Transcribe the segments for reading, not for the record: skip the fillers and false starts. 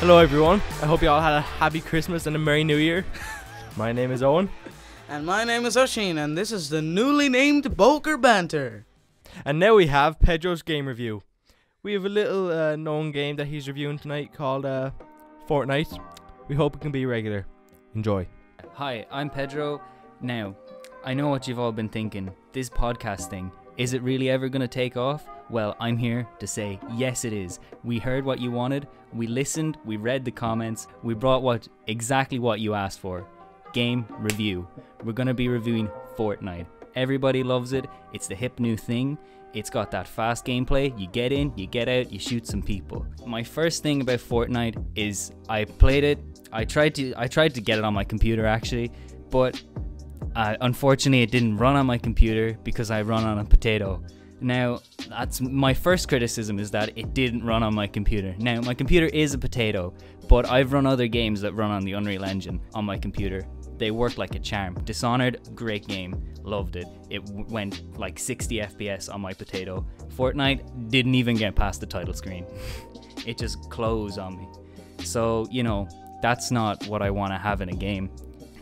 Hello everyone, I hope you all had a happy Christmas and a Merry New Year. My name is Owen. And my name is Oshin, and this is the newly named Boker Banter. And now we have Pedro's game review. We have a little known game that he's reviewing tonight called Fortnite. We hope it can be regular. Enjoy. Hi, I'm Pedro. Now, I know what you've all been thinking. This podcast thing, is it really ever going to take off? Well, I'm here to say, yes it is. We heard what you wanted, we listened, we read the comments, we brought exactly what you asked for. Game review. We're going to be reviewing Fortnite. Everybody loves it, it's the hip new thing. It's got that fast gameplay, you get in, you get out, you shoot some people. My first thing about Fortnite is I played it, I tried to get it on my computer actually, but unfortunately it didn't run on my computer because I run on a potato. Now, that's my first criticism, is that it didn't run on my computer. Now, my computer is a potato, but I've run other games that run on the Unreal Engine on my computer. They work like a charm. Dishonored, great game, loved it. It went like 60 FPS on my potato. Fortnite didn't even get past the title screen. It just closed on me. So, you know, that's not what I want to have in a game.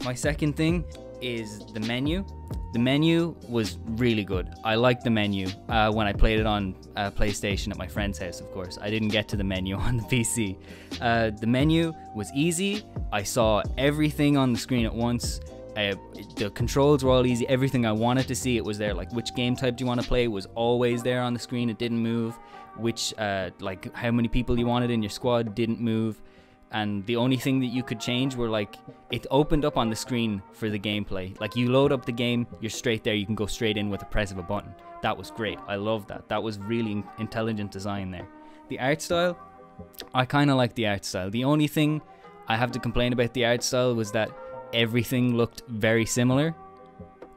My second thing is the menu. The menu was really good. I liked the menu when I played it on PlayStation at my friend's house, of course. I didn't get to the menu on the PC. The menu was easy. I saw everything on the screen at once. The controls were all easy. Everything I wanted to see, it was there. Like, which game type do you want to play was always there on the screen. It didn't move. Which, like, how many people you wanted in your squad didn't move. And the only thing that you could change were, like, it opened up on the screen for the gameplay. Like, you load up the game, you're straight there, you can go straight in with the press of a button. That was great. I loved that. That was really intelligent design there. The art style, I kind of like the art style. The only thing I have to complain about the art style was that everything looked very similar.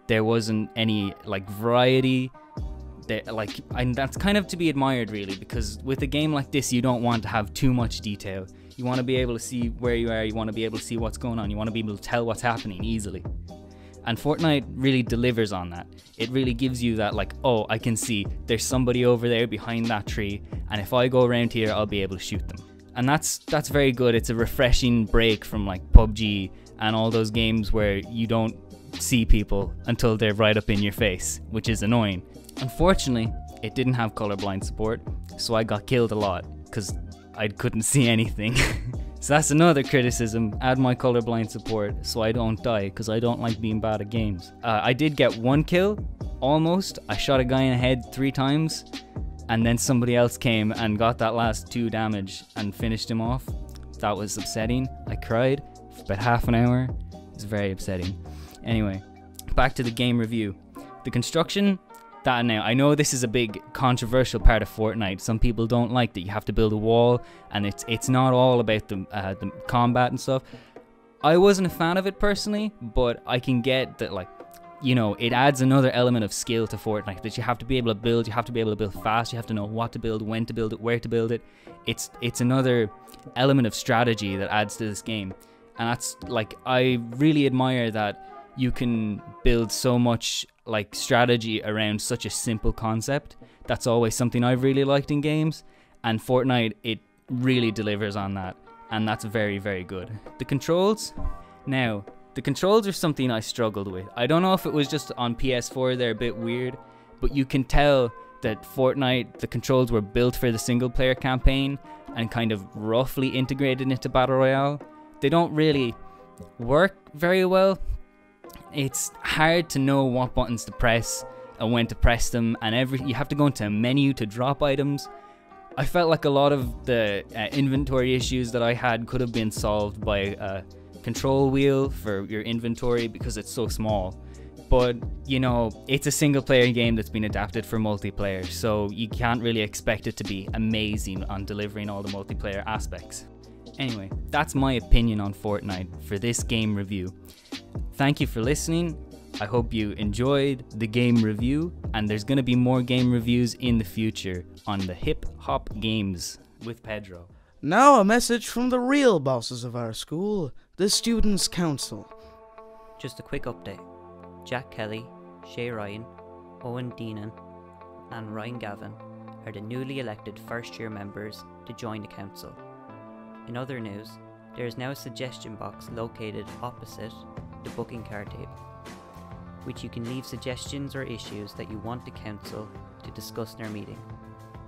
There wasn't any, like, variety. And that's kind of to be admired, really, because with a game like this, you don't want to have too much detail. You want to be able to see where you are, you want to be able to see what's going on, you want to be able to tell what's happening easily. And Fortnite really delivers on that. It really gives you that, like, oh, I can see there's somebody over there behind that tree, and if I go around here, I'll be able to shoot them. And that's very good. It's a refreshing break from, like, PUBG and all those games where you don't see people until they're right up in your face, which is annoying. Unfortunately, it didn't have colorblind support, so I got killed a lot because I couldn't see anything. So that's another criticism. Add my colorblind support so I don't die, because I don't like being bad at games. I did get one kill, almost. I shot a guy in the head 3 times, and then somebody else came and got that last 2 damage and finished him off. That was upsetting. I cried for about half an hour. It was very upsetting. Anyway, back to the game review. The construction, that now, I know this is a big controversial part of Fortnite. Some people don't like that you have to build a wall, and it's not all about the combat and stuff. I wasn't a fan of it personally, but I can get that, like, you know, it adds another element of skill to Fortnite, that you have to be able to build, you have to be able to build fast, you have to know what to build, when to build it, where to build it. It's another element of strategy that adds to this game. And that's, like, I really admire that you can build so much, like, strategy around such a simple concept. That's always something I've really liked in games, and Fortnite, it really delivers on that, and that's very, very good. The controls, now, the controls are something I struggled with. I don't know if it was just on PS4, they're a bit weird, but you can tell that Fortnite, the controls were built for the single player campaign and kind of roughly integrated into Battle Royale. They don't really work very well. It's hard to know what buttons to press and when to press them, and you have to go into a menu to drop items. I felt like a lot of the inventory issues that I had could have been solved by a control wheel for your inventory, because it's so small. But, you know, it's a single player game that's been adapted for multiplayer, so you can't really expect it to be amazing on delivering all the multiplayer aspects. Anyway, that's my opinion on Fortnite for this game review. Thank you for listening. I hope you enjoyed the game review, and there's going to be more game reviews in the future on the Hip Hop Games with Pedro. Now a message from the real bosses of our school, the Students' Council. Just a quick update. Jack Kelly, Shay Ryan, Owen Deenan and Ryan Gavin are the newly elected first year members to join the council. In other news, there is now a suggestion box located opposite the booking card table, which you can leave suggestions or issues that you want the council to discuss in our meeting.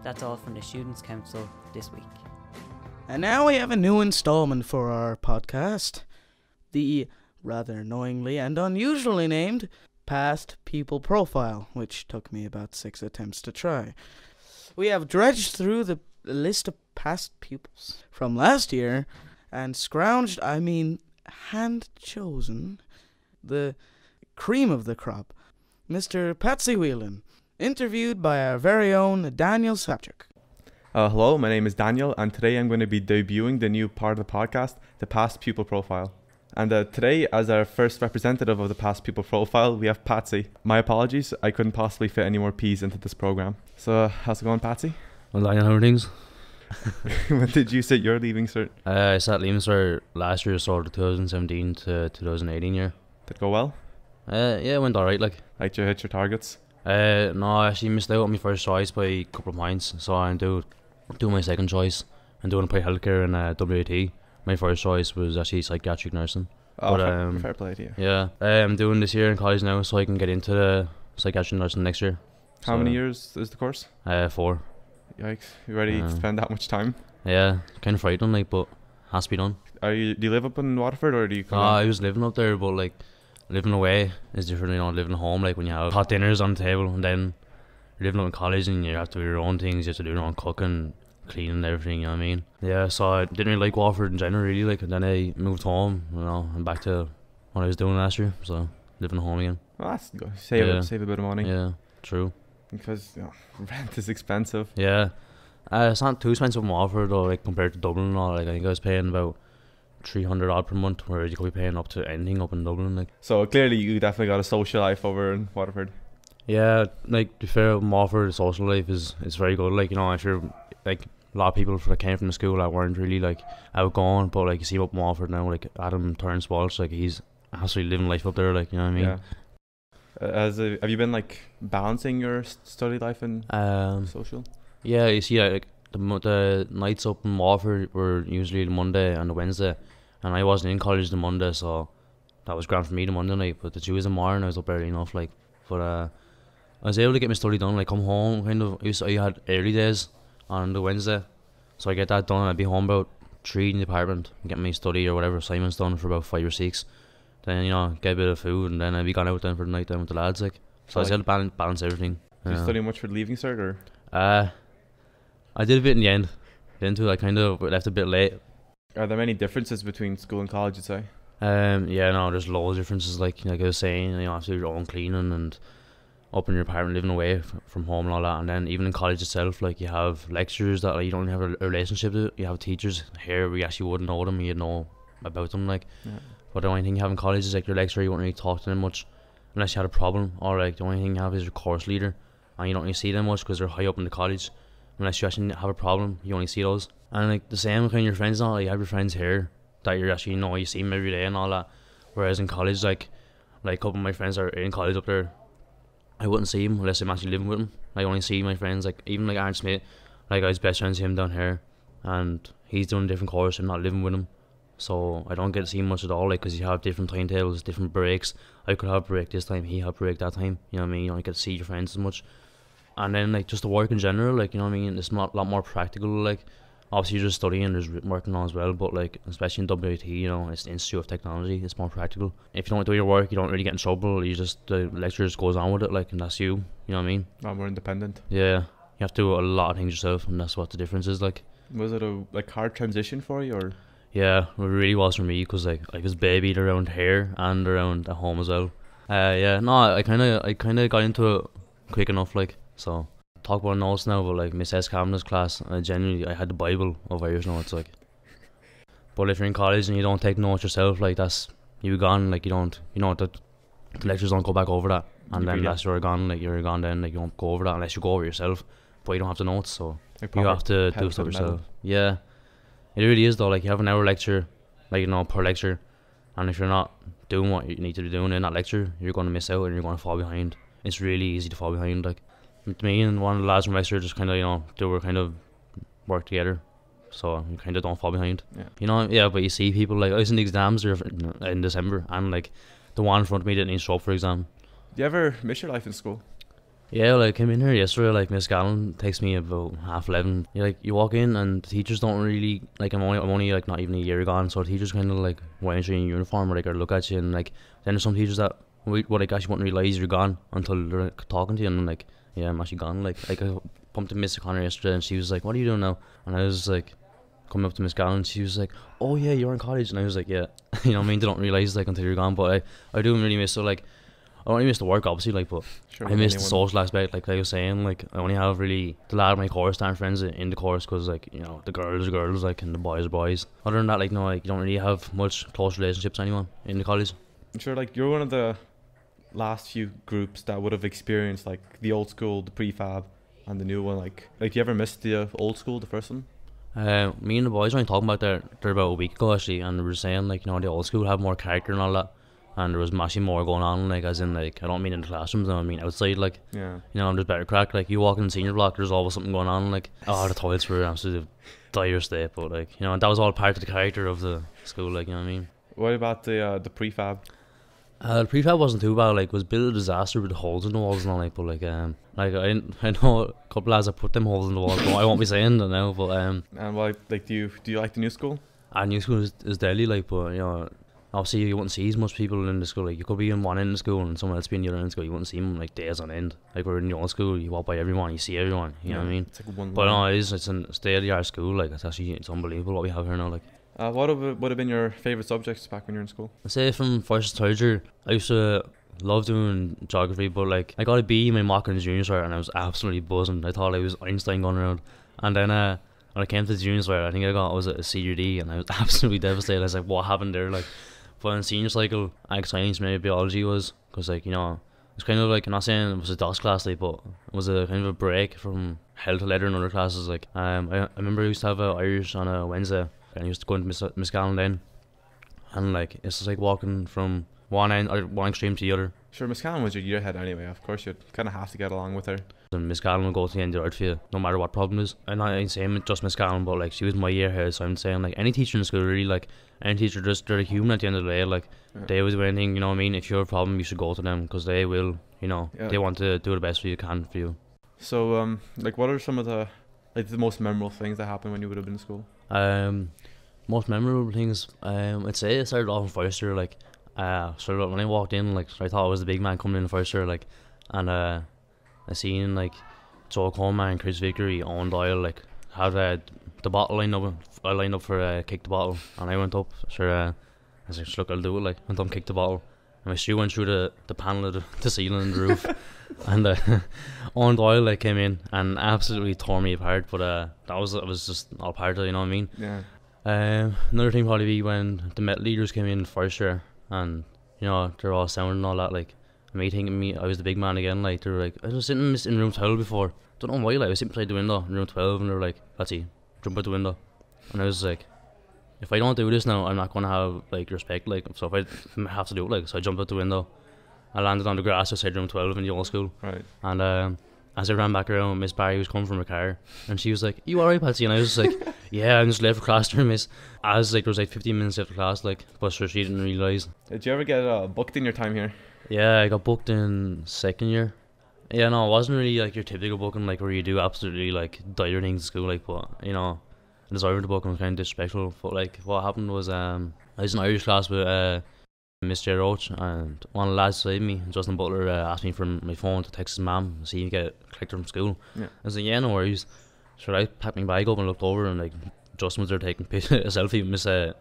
That's all from the Students' Council this week. And now we have a new installment for our podcast. The rather annoyingly and unusually named Past Pupil Profile, which took me about 6 attempts to try. We have dredged through the list of past pupils from last year and scrounged, hand-chosen, the cream of the crop, Mr. Patsy Whelan, interviewed by our very own Daniel Sapchuk. Hello, my name is Daniel, and today I'm going to be debuting the new part of the podcast, the Past Pupil Profile. And today, as our first representative of the Past Pupil Profile, we have Patsy. My apologies, I couldn't possibly fit any more P's into this program. So, how's it going, Patsy? Well, Daniel, how are things? When did you sit your leaving cert? I sat leaving cert last year, so the 2017 to 2018 year. Did it go well? Yeah, it went alright, like. Like, you hit your targets? No, I actually missed out on my first choice by a couple of points, so I'm doing my second choice. I'm doing apply healthcare in WAT. My first choice was actually psychiatric nursing. Oh, but, fair play to you. Yeah, I'm doing this year in college now, so I can get into the psychiatric nursing next year. How many years is the course? 4. Yikes, you ready to spend that much time? Yeah, kind of frightening, like, but has to be done. Do you live up in Waterford, or do you come I was living up there, but like, living away is different, living at home, like when you have hot dinners on the table, and then you're living up in college and you have to do your own things, you have to do your own cooking, cleaning and everything, you know what I mean? Yeah, so I didn't really like Waterford in general, really, like, and then I moved home, and back to what I was doing last year, so living at home again. Well, that's good. Save a bit of money. Yeah, true. Because rent is expensive. Yeah, it's not too expensive in Waterford though, like compared to Dublin and all. Like I think I was paying about 300 odd per month, whereas you could be paying up to anything up in Dublin. Like, so clearly you definitely got a social life over in Waterford. Yeah, like to be fair, Waterford, the social life is very good. Like, if you're like a lot of people that came from the school that weren't really like outgoing, but like you see up in Waterford now, like Adam Turns Walsh, like he's actually living life up there. Like, you know what I mean? Yeah. Have you been like balancing your study life and social? Yeah, you see, like the nights up in Waterford were usually the Monday and the Wednesday, and I wasn't in college the Monday, so that was grand for me the Monday night. But the Tuesday morning I was up early enough, like. But I was able to get my study done. Like, come home kind of. I had early days on the Wednesday, so I get that done. I'd be home about 3 in the apartment and get my study or whatever assignments done for about 5 or 6. Then, get a bit of food, and then I'd be gone out then for the night then with the lads, like. So I was able to balance everything. Did you study much for the leaving cert, or? I did a bit in the end. I kind of left a bit late. Are there many differences between school and college, you'd say? Yeah, no, there's loads of differences. Like I was saying, you have to do your own cleaning and up in your apartment, living away from home and all that. And then even in college itself, like you have lecturers that like, you don't have a relationship with. You have teachers here where you actually wouldn't know them, you'd know about them, like. Yeah. But the only thing you have in college is like your lecturer. You won't really talk to them much unless you had a problem, or like the only thing you have is your course leader, and you don't really see them much because they're high up in the college. Unless you actually have a problem, you only see those. And like the same kind of your friends, you have your friends here that you're actually you see them every day and all that. Whereas in college, like a couple of my friends are in college up there, I wouldn't see them unless I'm actually living with them. I only see my friends, like even like Aaron Smith, like I was best friends with him down here, and he's doing a different course. I'm not living with him, so I don't get to see him much at all. Like, because you have different timetables, different breaks. I could have a break this time, he had a break that time. You know what I mean? You don't get to see your friends as much. And then like just the work in general, like, you know what I mean, it's not a lot more practical. Like obviously you're just studying, there's working on as well, but like especially in WAT, it's the Institute of Technology, it's more practical. If you don't do your work, you don't really get in trouble. You just, the lecturer just goes on with it, like, and that's you know what I mean? More independent. Yeah, you have to do a lot of things yourself, and that's what the difference is. Like, was it a hard transition for you, or? Yeah, it really was for me, because like I was babied around here and around at home as well. Yeah, no, I kind of got into it quick enough, like. So talk about notes now, but like Miss S. Cameron's class, I had the Bible of Irish notes, like. But if you're in college and you don't take notes yourself, like, that's you gone. Like, the lectures don't go back over that, and then unless you're gone, like you're gone, then like you don't go over that unless you go over yourself. But you don't have the notes, so you have to do stuff yourself. Yeah, it really is though. Like, you have an hour lecture, like, per lecture, and if you're not doing what you need to be doing in that lecture, you're going to miss out and you're going to fall behind. It's really easy to fall behind, like. Me and one of the lads from Wexford just kind of, they were kind of work together. so I kind of don't fall behind. Yeah. You know, yeah, but you see people, like, I was in the exams there in December, and, like, the one in front of me didn't even show up for exam. Do you ever miss your life in school? Yeah, like, I came in here yesterday, like, Miss Gallen takes me about 11:30. You walk in, and the teachers don't really, like, I'm only like, not even a year gone, so the teachers kind of, like, why aren't you in uniform, or, like, or look at you, and, like, then there's some teachers that, like, actually won't realise you're gone until they're, like, talking to you, and I'm like, yeah, I'm actually gone. Like, I bumped into Miss O'Connor yesterday, and she was like, what are you doing now? And I was, like, coming up to Miss Gallen, and she was like, oh, yeah, you're in college, and I was like, yeah. You know what I mean? They don't realise, like, until you're gone, but I do really miss, so, like, I don't really miss the work, obviously, like, but Sure, I miss the social aspect, like I was saying, like, I only have really the lad of my course that are friends in the course, because, like, you know, the girls are girls, like, and the boys are boys. Other than that, like, no, like, you don't really have much close relationships with anyone in the college. I'm sure, like, you're one of the last few groups that would have experienced, like, the old school, the prefab, and the new one. Like, do you ever miss the old school, the first one? Me and the boys were only talking about there about a week ago, actually, and they were saying, like, you know, the old school have more character and all that. And there was actually more going on, like, as in, like, I don't mean in the classrooms, I mean outside, like, Yeah. you know, there's better crack. Like, you walk in the senior block, there's always something going on, like, oh, the toilets were absolutely dire state, but, like, you know, and that was all part of the character of the school, like, you know what I mean. What about the prefab? The prefab wasn't too bad, like, it was a bit of a disaster with the holes in the walls and all, like, but, like, I know a couple lads that put them holes in the walls, but I won't be saying that now, but, And, well, like, do you like the new school? our new school is deadly, like, but, you know, obviously you wouldn't see as much people in the school. Like, you could be in one end of the school and someone else be in the other end of the school. You wouldn't see them, like, days on end. Like, we're in the old school, you walk by everyone, you see everyone, you know what I mean? It's like one But line. no, it's a state-of-the-art school, like, it's unbelievable what we have here now, like. What would have been your favourite subjects back when you were in school? I say from first to third year, I used to love doing geography, but, like, I got a B in my mock in the junior cert, and I was absolutely buzzing. I thought I was Einstein going around. And then when I came to the junior cert, I think I got, was it a C or D, and I was absolutely devastated. I was like, what happened there, like? But in senior cycle, ag science, maybe biology was, because, like, you know, it's kind of like, I'm not saying it was a DOS class, like, but it was a kind of a break from hell to leather in other classes. Like, I remember I used to have Irish on a Wednesday, and I used to go into Miss Gallen then, and, like, it's just like walking from one end or one extreme to the other. Sure, Miss Callan was your year ahead anyway. Of course, you'd kind of have to get along with her. And Miss Gallen will go to the end of the earth for you, no matter what problem is. And I ain't saying just Miss Gallen, but, like, she was my year ahead, so I'm saying, like, any teacher in the school, really, like, any teacher, just, they're a human at the end of the day, like, they will do anything, you know what I mean? If you have a problem, you should go to them, because they will, you know, they want to do the best for you can for you. So, like, what are some of the most memorable things that happened when you would have been in school? Most memorable things, I'd say it started off in first year, like, started off when I walked in, like, I thought I was the big man coming in first year, like, and I seen, like, Joe Coleman and Chris Vickery, Owen Doyle, like, had the bottle lined up. I lined up for kick the bottle, and I went up. Sure, I was like, look, I'll do it. Like, went up, kicked the bottle, and my shoe went through the panel of the ceiling and the roof, and Owen Doyle, like, came in and absolutely tore me apart. But it was just all part of it, you know what I mean? Yeah. Another thing probably be when the Met leaders came in first year, and, you know, they're all sounding and all that, like, me thinking I was the big man again, like, they were like, I was sitting in room 12 before, don't know why, like, I was sitting beside the window in room 12, and they were like, let's see, jump out the window. And I was like, if I don't do this now, I'm not going to have, like, respect, like, so if I have to do it, like, so I jumped out the window. I landed on the grass outside room 12 in the old school. Right. And as I ran back around, Miss Barry was coming from her car, and she was like, you alright, Patsy? And I was just like, yeah, I'm just late for class there, miss. As, like, there was, like, 15 minutes after class, like, but sure, she didn't realise. Did you ever get booked in your time here? Yeah, I got booked in second year. Yeah, no, it wasn't really, like, your typical booking, like, where you do absolutely, like, dire things in school, like, but, you know, deserving the booking was kind of disrespectful. But, like, what happened was, I was in Irish class with Miss J. Roach, and one of the lads beside me, Justin Butler, asked me for my phone to text his mum and see if he get collected from school. Yeah. I was like, yeah, no worries. So I packed my bag up and looked over, and, like, Justin was there taking a selfie with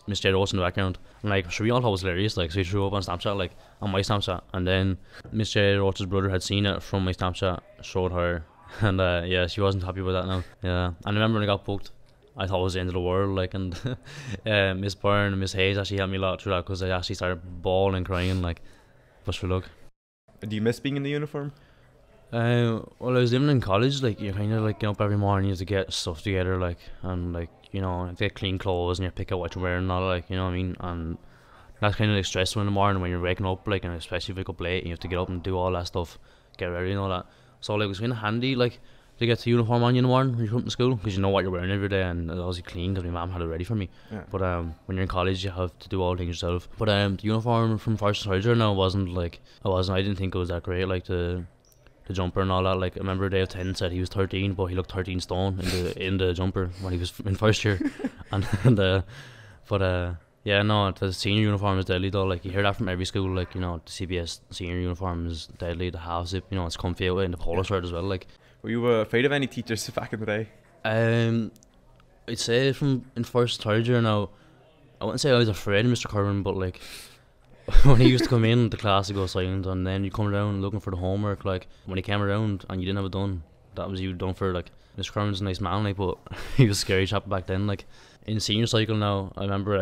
Miss J. Roach in the background. And, like, sure, we all thought it was hilarious, like, so he threw up on Snapchat, like, on my Snapchat. And then Miss J. Roach's brother had seen it from my Snapchat, showed her, and yeah, she wasn't happy with that now. Yeah. And I remember when I got booked, I thought it was the end of the world, like, and Miss Byrne and Miss Hayes actually helped me a lot through that, because I actually started bawling and crying, like, but for luck. Do you miss being in the uniform? Well, I was living in college, like, you kind of, like, get up every morning, you have to get stuff together, like, and, like, you know, you get clean clothes and you pick out what you're wearing and all, like, you know what I mean? And that's kind of, like, stressful in the morning when you're waking up, like, and especially if you wake up late and you have to get up and do all that stuff, get ready and all that. So, like, it was kind of handy, like, to get the uniform on you in the morning when you come to school, because you know what you're wearing every day, and it's obviously clean because my mum had it ready for me. Yeah. But when you're in college, you have to do all things yourself. But the uniform from first to third year now wasn't like I didn't think it was that great. Like the jumper and all that. Like I remember Dave 10 said he was 13, but he looked 13 stone in the jumper when he was in first year, yeah, no, the senior uniform is deadly though. Like you hear that from every school. Like the CBS senior uniform is deadly. The half zip, it's comfy out, and the polo shirt as well. Like, Were you afraid of any teachers back in the day? I'd say from in first third year now, I wouldn't say I was afraid of Mr. Curran, but like when he used to come in, the class would go silent, and then you come around looking for the homework. Like when he came around and you didn't have it done, that was you done for. Like Mr. Curran's a nice man, like, but he was a scary chap back then. Like in senior cycle now, I remember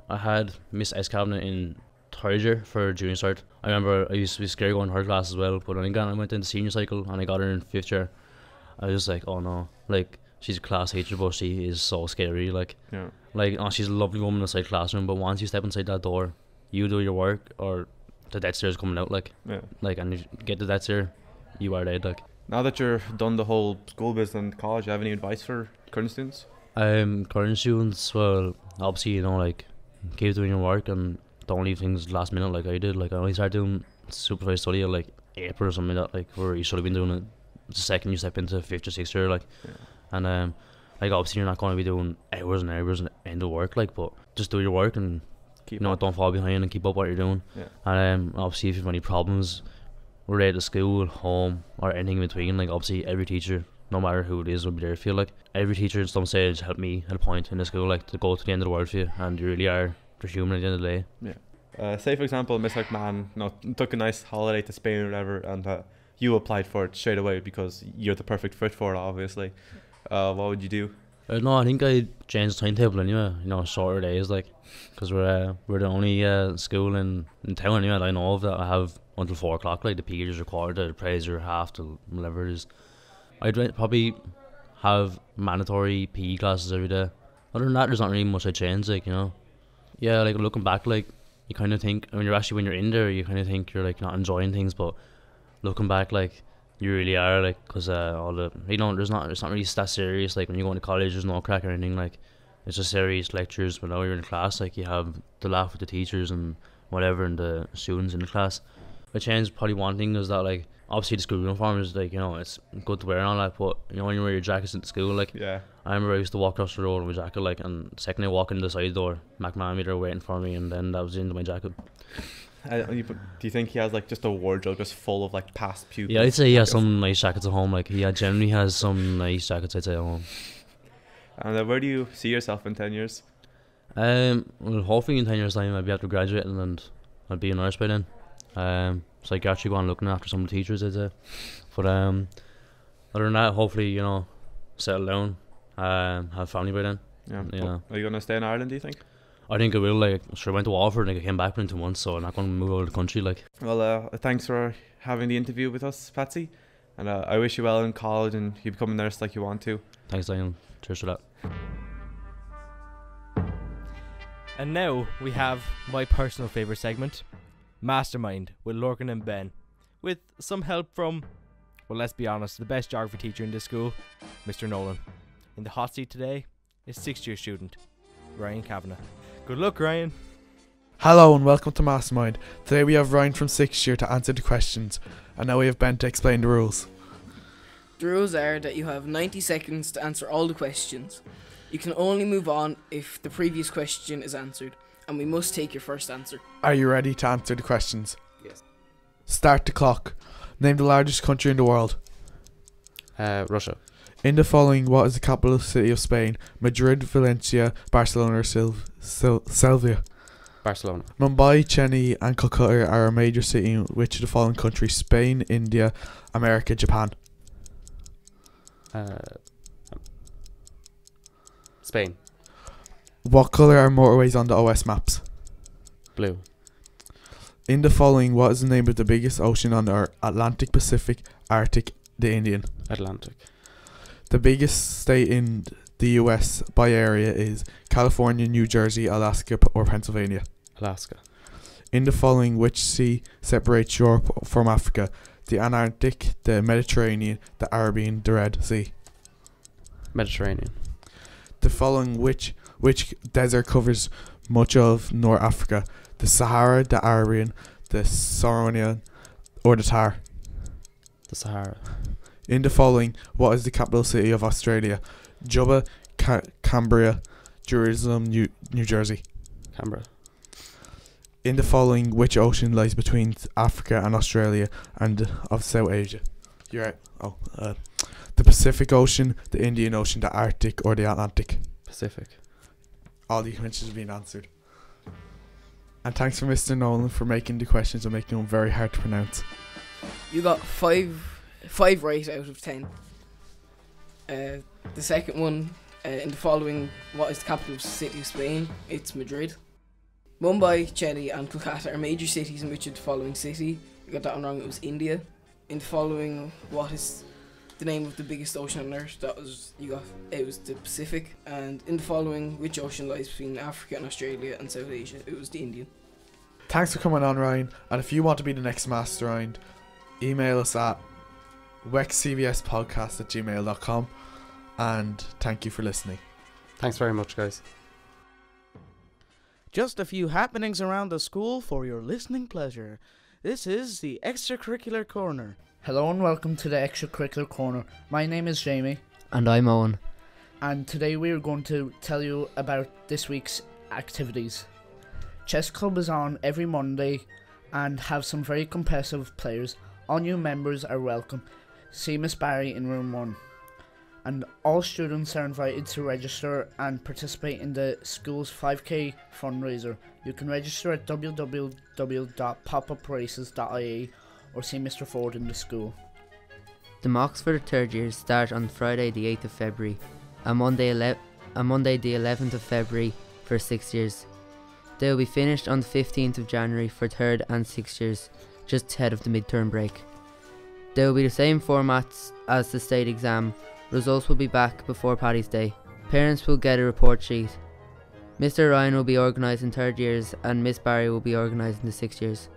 I had Miss S Cabinet in third year for junior cert. I remember I used to be scared going to her class as well, but when I went into senior cycle and I got her in fifth year, I was just like, oh no, like she's a class teacher, but she is so scary. Like, she's a lovely woman inside the classroom, but once you step inside that door, you do your work or the dead stare's coming out. Like, and if you get the dead stare, you are dead. Like, now that you're done the whole school business and college, do you have any advice for current students? Current students, well, obviously like keep doing your work and don't leave things last minute like I did. Like I only started doing supervised study at like April or something like that, like where you should have been doing it the second you step into fifth or sixth year. Like, and like obviously you're not going to be doing hours and hours and end of work, like, but just do your work and don't fall behind and keep up what you're doing. And obviously if you have any problems related to school, home, or anything in between, like obviously every teacher, no matter who it is, will be there. I feel like every teacher at some stage helped me at a point in the school, like to go to the end of the world for you, and you really are human at the end of the day. Say for example, Miss McMahon took a nice holiday to Spain or whatever, and you applied for it straight away because you're the perfect fit for it, obviously. What would you do? No, I think I changed the timetable anyway. Shorter days, like, because we're the only school in town anyway that I know of that I have until 4 o'clock. Like the PEs are quarter, the praise are half till whatever it is. I'd probably have mandatory PE classes every day. Other than that, there's not really much I change. Like yeah, like looking back, like you kind of think when you're in there, you kind of think you're like not enjoying things, but looking back, like you really are, like, because all the it's not really that serious. Like when you go into college, there's no crack or anything. Like it's just serious lectures, but now you're in class, like you have to laugh with the teachers and whatever and the students in the class. I changed probably one thing is that, like, obviously the school uniform is like, it's good to wear and all that, but when you wear your jackets into school, like, I remember I used to walk across the road with my jacket, like, and the second I walk into the side door, McMahon meter waiting for me, and then that was the end of my jacket. Do you think he has like just a wardrobe just full of like past pupils? Yeah, I'd say he has some nice jackets at home. Like he generally has some nice jackets, I'd say, at home. And where do you see yourself in 10 years? Well, hopefully in 10 years time I'll be able to graduate and I'll be a nurse by then. So I can actually go on looking after some of the teachers, I'd say. But other than that, hopefully, settle down, have a family by then. Yeah. Are you gonna stay in Ireland, do you think? I think I will. Like, sure, I went to Wexford and I came back in 2 months, so I'm not going to move out of the country. Like, well, thanks for having the interview with us, Patsy, and I wish you well in college and you become a nurse like you want to. Thanks, Daniel. Cheers for that. And now we have my personal favourite segment, Mastermind, with Lorcan and Ben, with some help from, well, let's be honest, the best geography teacher in this school, Mr. Nolan. In the hot seat today is 6th year student Ryan Kavanagh. Good luck, Ryan. Hello and welcome to Mastermind. Today we have Ryan from 6th year to answer the questions, and now we have Ben to explain the rules. The rules are that you have 90 seconds to answer all the questions. You can only move on if the previous question is answered, and we must take your first answer. Are you ready to answer the questions? Yes. Start the clock. Name the largest country in the world. Russia. In the following, what is the capital city of Spain? Madrid, Valencia, Barcelona, or Sevilla? Barcelona. Mumbai, Chennai, and Calcutta are a major city in which of the following countries? Spain, India, America, Japan. Spain. What colour are motorways on the OS maps? Blue. In the following, what is the name of the biggest ocean on Earth? Atlantic, Pacific, Arctic, the Indian. Atlantic. The biggest state in the US by area is California, New Jersey, Alaska, or Pennsylvania. Alaska. In the following, which sea separates Europe from Africa? The Antarctic, the Mediterranean, the Arabian, the Red Sea. Mediterranean. The following which desert covers much of North Africa? The Sahara, the Arabian, the Saharonian, or the Tar? The Sahara. In the following, what is the capital city of Australia? Juba, Canberra, Jerusalem, New Jersey. Canberra. In the following, which ocean lies between Africa and Australia and of South Asia? You're right. The Pacific Ocean, the Indian Ocean, the Arctic, or the Atlantic? Pacific. All the questions have been answered. And thanks for Mr. Nolan for making the questions and making them very hard to pronounce. You got five right out of 10. The second one, in the following, what is the capital city of Spain? It's Madrid. Mumbai, Chennai and Kolkata are major cities in which of the following city? You got that one wrong, it was India. In the following, what is the name of the biggest ocean on earth? It was the Pacific. And in the following, which ocean lies between Africa and Australia and South Asia? It was the Indian. Thanks for coming on, Ryan. And if you want to be the next mastermind, email us at wexcbspodcast@gmail.com. And thank you for listening. Thanks very much, guys. Just a few happenings around the school for your listening pleasure. This is the Extracurricular Corner. Hello and welcome to the Extracurricular Corner. My name is Jamie. And I'm Owen. And today we are going to tell you about this week's activities. Chess Club is on every Monday and have some very competitive players. All new members are welcome. See Miss Barry in room 1. And all students are invited to register and participate in the school's 5k fundraiser. You can register at www.popupraces.ie or see Mr. Ford in the school. The mocks for the third years start on Friday the 8th of February and Monday the 11th of February for 6th years. They will be finished on the 15th of January for 3rd and 6th years, just ahead of the midterm break. They will be the same formats as the state exam. Results will be back before Paddy's Day. Parents will get a report sheet. Mr. Ryan will be organising 3rd years and Miss Barry will be organising the 6th years.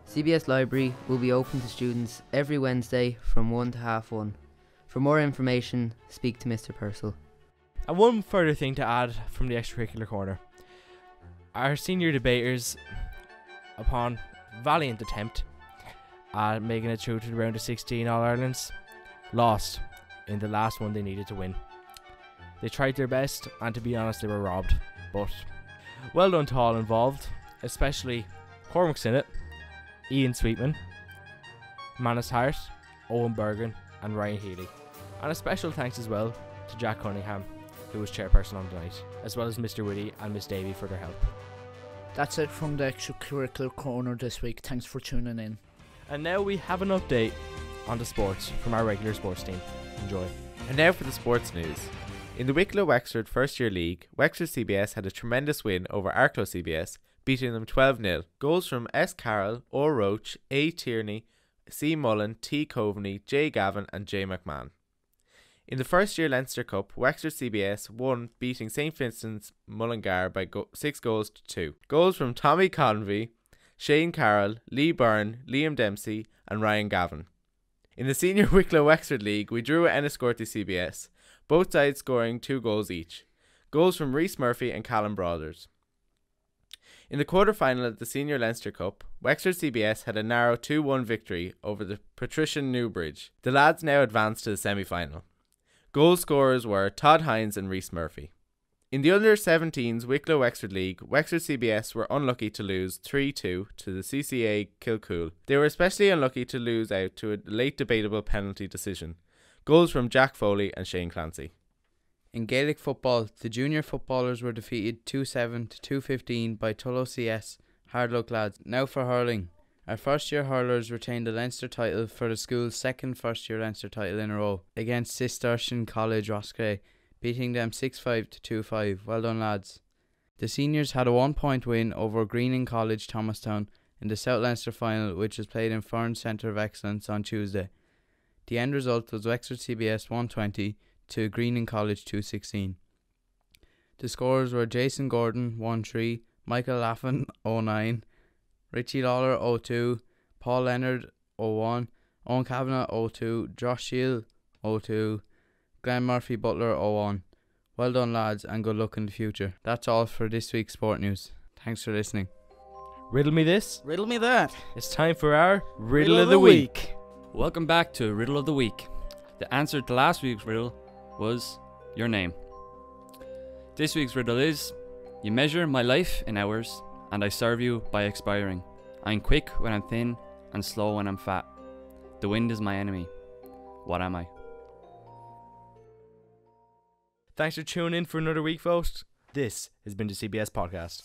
CBS Library will be open to students every Wednesday from 1 to 1:30. For more information, speak to Mr. Purcell. And one further thing to add from the Extracurricular Corner. Our senior debaters, upon valiant attempt at making it through to the round of 16 All-Irelands, lost in the last one they needed to win. They tried their best, and to be honest, they were robbed. But well done to all involved, especially Cormac Sinnott, Ian Sweetman, Manus Hart, Owen Bergen and Ryan Healy. And a special thanks as well to Jack Cunningham, who was chairperson on the night, as well as Mr. Whitty and Miss Davey for their help. That's it from the Extracurricular Corner this week. Thanks for tuning in. And now we have an update on the sports from our regular sports team. Enjoy. And now for the sports news. In the Wicklow Wexford First Year League, Wexford CBS had a tremendous win over Arklow CBS, beating them 12-0. Goals from S. Carroll, O. Roach, A. Tierney, C. Mullen, T. Coveney, J. Gavin and J. McMahon. In the First Year Leinster Cup, Wexford CBS won, beating St. Vincent's Mullingar by 6 goals to 2. Goals from Tommy Convey, Shane Carroll, Lee Byrne, Liam Dempsey and Ryan Gavin. In the Senior Wicklow Wexford League, we drew at Enniscorthy CBS, both sides scoring 2 goals each. Goals from Rhys Murphy and Callum Brothers. In the quarter-final of the Senior Leinster Cup, Wexford CBS had a narrow 2-1 victory over the Patrician Newbridge. The lads now advanced to the semi-final. Goal scorers were Todd Hines and Rhys Murphy. In the under-17s Wicklow Wexford League, Wexford CBS were unlucky to lose 3-2 to the CCA Kilcool. They were especially unlucky to lose out to a late debatable penalty decision. Goals from Jack Foley and Shane Clancy. In Gaelic football, the junior footballers were defeated 2-7 to 2-15 by Tullow CS Hard Luck Lads. Now for hurling. Our first year hurlers retained the Leinster title for the school's second first year Leinster title in a row against Cistercian College Roscrea, beating them 6-5 to 2-5. Well done, lads. The seniors had a 1-point win over Greening College Thomastown in the South Leinster final, which was played in Fern Centre of Excellence on Tuesday. The end result was Wexford CBS 120 to Greening College 216. The scorers were Jason Gordon 1-3, Michael Laffin 0-9, Richie Lawler 0-2, Paul Leonard 01, Owen Kavanagh 02, Josh Shield 02, Glenn Murphy Butler 01. Well done, lads, and good luck in the future. That's all for this week's sport news. Thanks for listening. Riddle me this. Riddle me that. It's time for our Riddle of the Week. Welcome back to Riddle of the Week. The answer to last week's riddle was your name. This week's riddle is: you measure my life in hours, and I serve you by expiring. I'm quick when I'm thin, and slow when I'm fat. The wind is my enemy. What am I? Thanks for tuning in for another week, folks. This has been the CBS Podcast.